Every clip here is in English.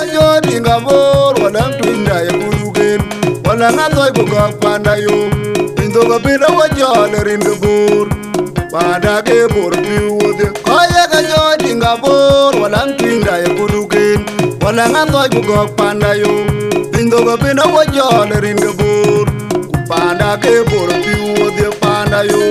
yo dinga bor walang twinda ya kurugen walang atoy bugak panda yo pindo ga pina wajol ringa bor panda ke bor piwode kaya ga yo dinga bor walang twinda ya kurugen walang atoy bugak panda yo pindo ga pina wajol ringa bor panda ke bor piwode panda yo.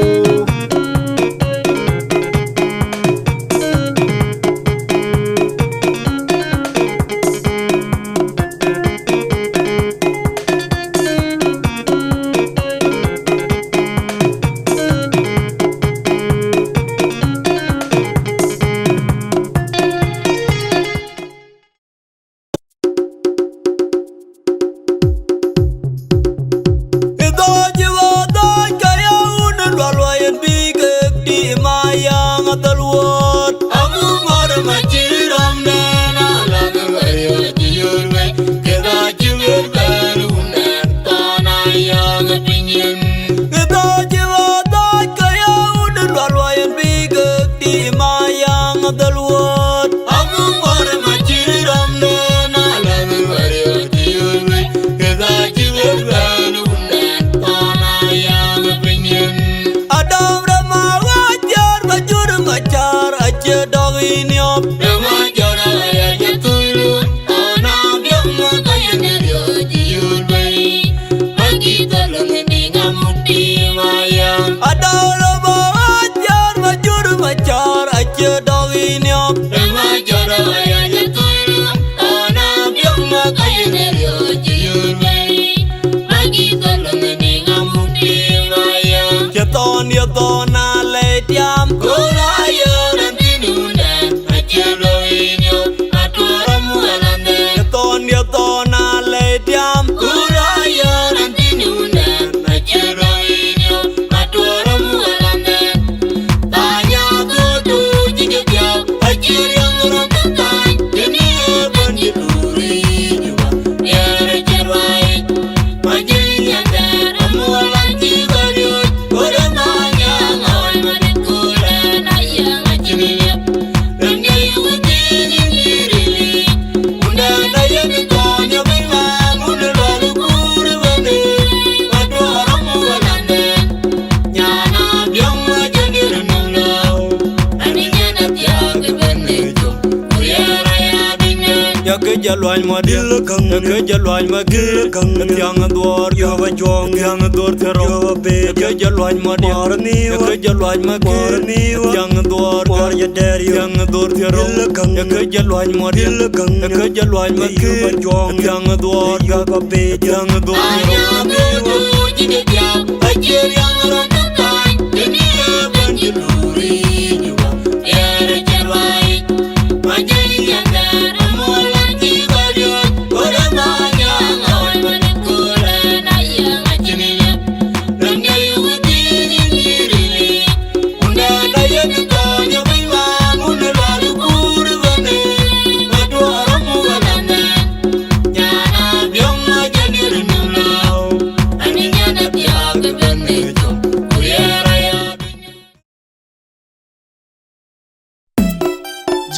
Jalwan madil kang ke jalwan magil kang tiang dor yo bajong tiang dor tero be ke jalwan madil ke jalwan magil tiang dor gar ya der tiang dor tero ke jalwan madil kang ke jalwan magil bajong tiang dor ga be tiang dor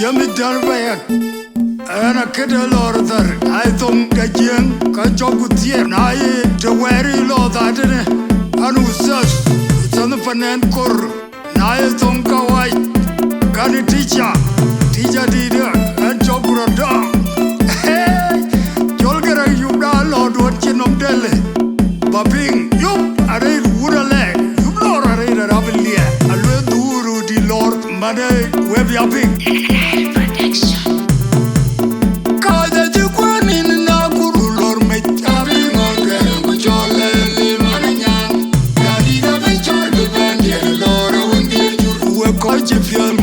Jami darbayak ana keda lordar ai tom gajeng ka jogutie na ye de weri lo dadene anu sas tan panen kor na ye tom kawai kan teacher dida an jogura da jolgara yubda lo do chinom dele babing yup are wurale yup lor are rabelia alwe duru di lord mane web yaping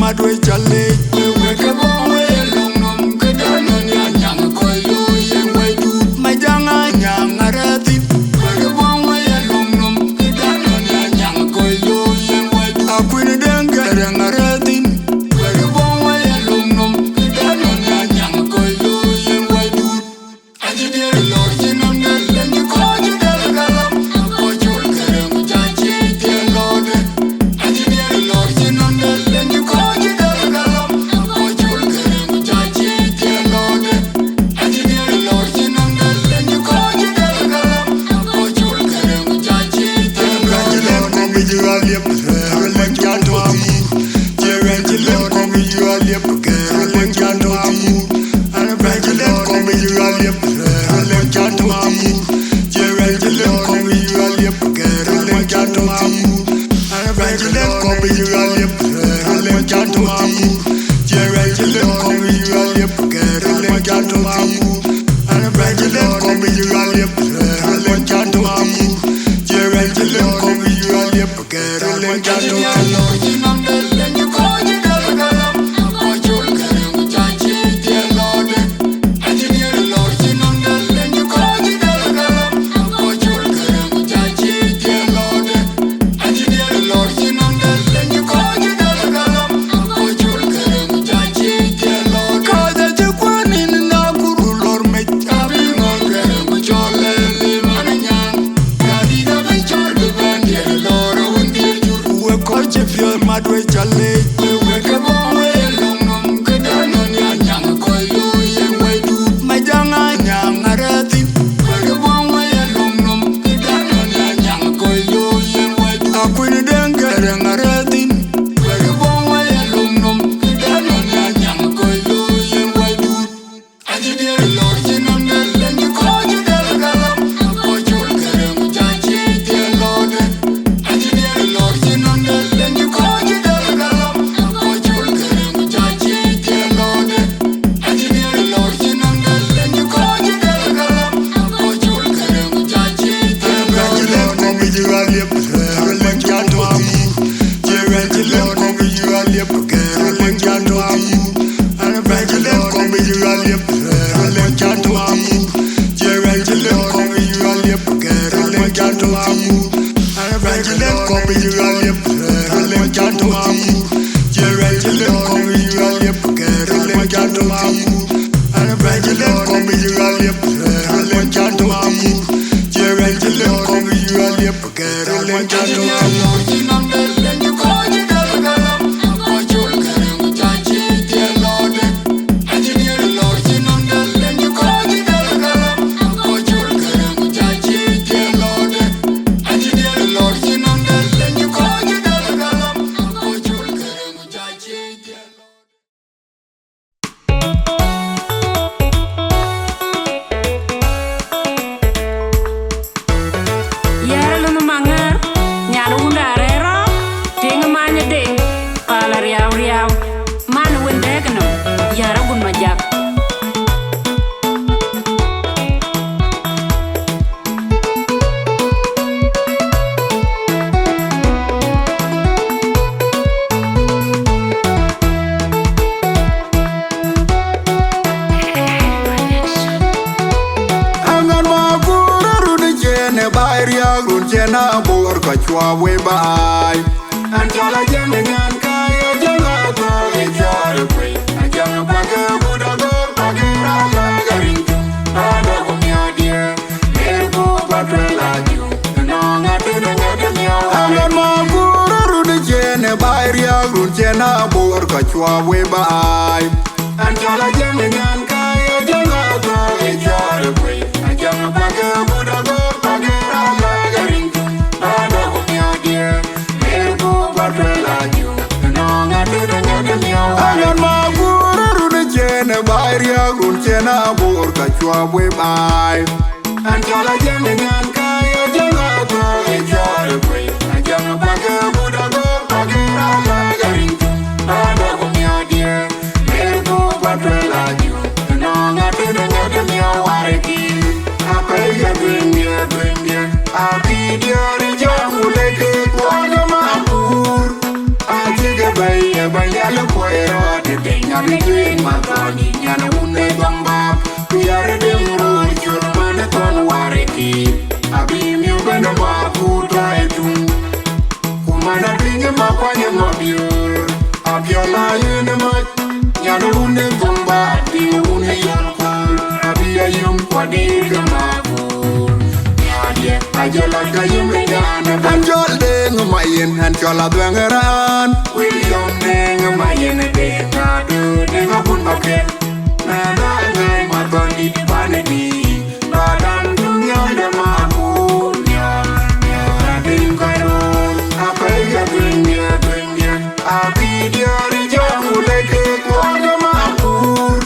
Madwe chale, we ke bo we long nom ke dan can't move. And a brand new come with you all your Carolyn can't move. Jerry come with you all your Carolyn can't move. Way by and all I can and Kaya Jalato, a jar of way. I can't pack a good or pack it out like a ring. I don't know, dear. They'll go patrol you. And on I didn't get me out. I'm not more good or the Jenna by Ria Rujena Boer Kachua way by and all I can and Kaya Jalato, a jar of way. I can't pack a good or pack it out like a ring. I don't way by and all I can and Kaya Jalato, a jar of way. I can't back a good or pack it out like a ring. I don't know, dear. They'll go patrol you. And on I didn't get me a warranty. I pray you bring you. I'll be the job who let it one of my poor. I take a by yellow poet, the thing I'm doing my body, and I won't let them back. We are a damn road, you're a man at one warranty. I be you when I'm a good try to. Woman, I bring him up on your mobile. Up your line in the mud. You're the one that come back, the one that you're cool. I be a young body, come up. I just like a young man. I'm jolting my in and jolly around. William Dang, my in a day, I do, never put my kid. My body vanity, but I'm doing under my pool. I think I know. I pray you bring you. I'll be the job who let it go under my pool.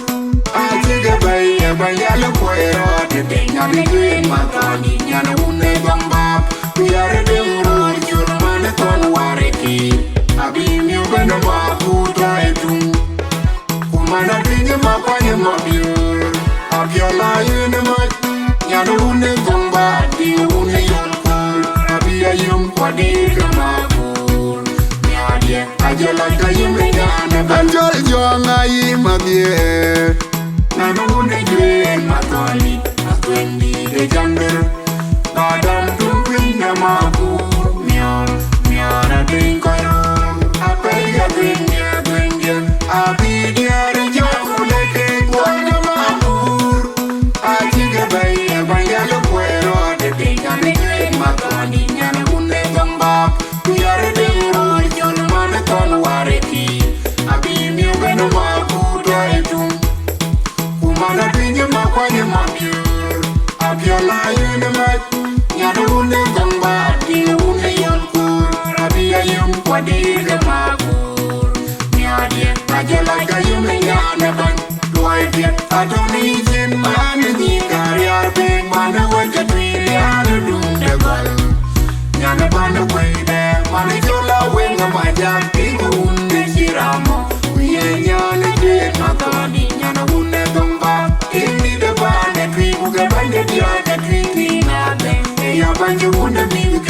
I take a by yellow poet, the thing I'm doing my body, and I won't let them back. We are a damn road, you're a man at one warranty. I be you when I'm a pool try to. Woman, I bring him up on your mobile. Abiola Unimat, Yanune Gumba, Diune Yonkur, Abia Yum Kwadi Gamabur, Yadia, Ajala Gayumina, Banjol Jonga Yimadie, Nanune Green Matoli, Makwendi, the Jungle, Madam Dumpin Namabur, Miara Dinkoyo, Apaya Dwingia, Abidia, the Jokuleke, Wanamabur, Ajiga Bay, Bayalo Puero, the Dingan, the Great Matoni, Yanabune Gamba, Miara Dingo, Yon Manaton Wareki, Abimio Benamabu, Daitum, Umana Pinya Makwanya Mamur, Abiola Unimat, Yanabune Gamba, Diune Yonkur, Abia Yum Kwadi Gamabur, Miadia, Ajala Gayumina, I don't need in man in the career, big man, I want to be the room, the ball. Yana Banda way there, Manijola, when my dad, people wouldn't be Ramo. We ain't Yana Great Matoni, Yana Wune Gumba, in the band, and people get banded the other treaty, nothing. They are Banja Wunda Milk.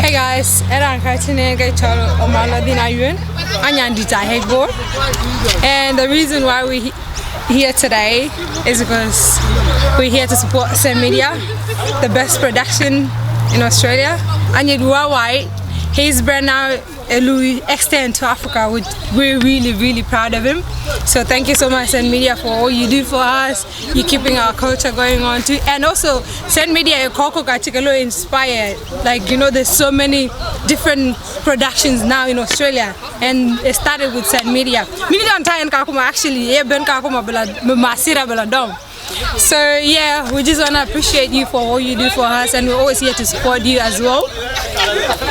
Hey guys, I'm Omalo and Melbourne. And the reason why we're here today is because we're here to support Sen Media, the best production in Australia. And his brand now Louis extend to Africa, which we're really proud of him. So thank you so much, Sen Media, for all you do for us. You're keeping our culture going on too. And also Sen Media inspired. Like, you know, there's so many different productions now in Australia, and it started with Sen Media. Actually, so yeah, we just want to appreciate you for all you do for us, and we're always here to support you as well.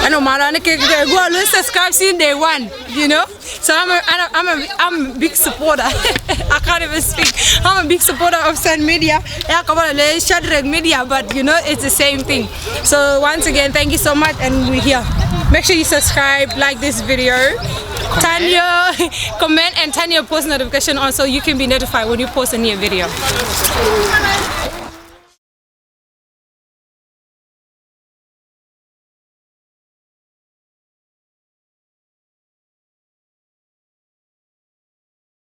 I know go subscribe since day one, you know. So I'm a big supporter. I can't even speak. I'm a big supporter of Sen Media. Media, but you know, it's the same thing. So once again, thank you so much, and we're here. Make sure you subscribe, like this video, turn your comment, and turn your post notification on so you can be notified when you post a new video.